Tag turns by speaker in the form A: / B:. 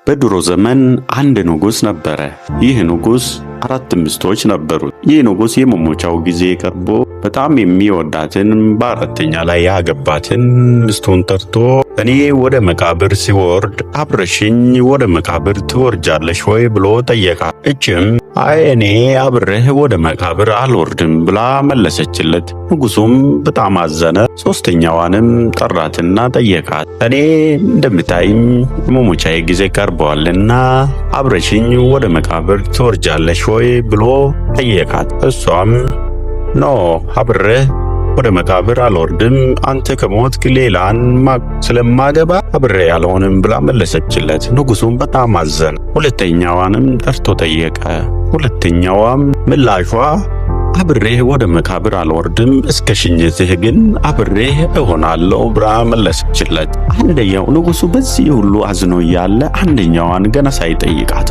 A: በድሮ ዘመን አንድ ንጉስ ነበረ። ይህ ንጉስ 4 ሚስቶች ነበሩት። ይህ ንጉስ የመሞቻው ጊዜ ቀርቦ በጣም የሚወዳትን በአራተኛ ላይ ያገባትን ሚስቱን ጠርቶ እኔ ወደ መቃብር ሲወርድ አብረሽኝ ወደ መቃብር ትወርጃለሽ ወይ ብሎ ጠየቃት። እችም አይ እኔ አብረህ ወደ መቃብር አልወርድም ብላ መለሰችለት። ንጉሱም በጣም አዘነ። ሶስተኛዋንም ጠራትና ጠየቃት። እኔ እንደምታይኝ የመሞቻዬ ጊዜ ቀርቧልና አብረሽኝ ወደ መቃብር ትወርጃለሽ ወይ ብሎ ጠየቃት። እሷም ኖ አብረህ ወደ መቃብር አልወርድም፣ አንተ ከሞትክ ሌላን ስለማገባ አብሬ አልሆንም ብላ መለሰችለት። ንጉሱም በጣም አዘነ። ሁለተኛዋንም ጠርቶ ጠየቀ። ሁለተኛዋም ምላሿ አብሬህ ወደ መቃብር አልወርድም፣ እስከ ሽኝትህ ግን አብሬህ እሆናለሁ ብላ መለሰችለት። አንደኛው ንጉሱ በዚህ ሁሉ አዝኖ እያለ አንደኛዋን ገና ሳይጠይቃት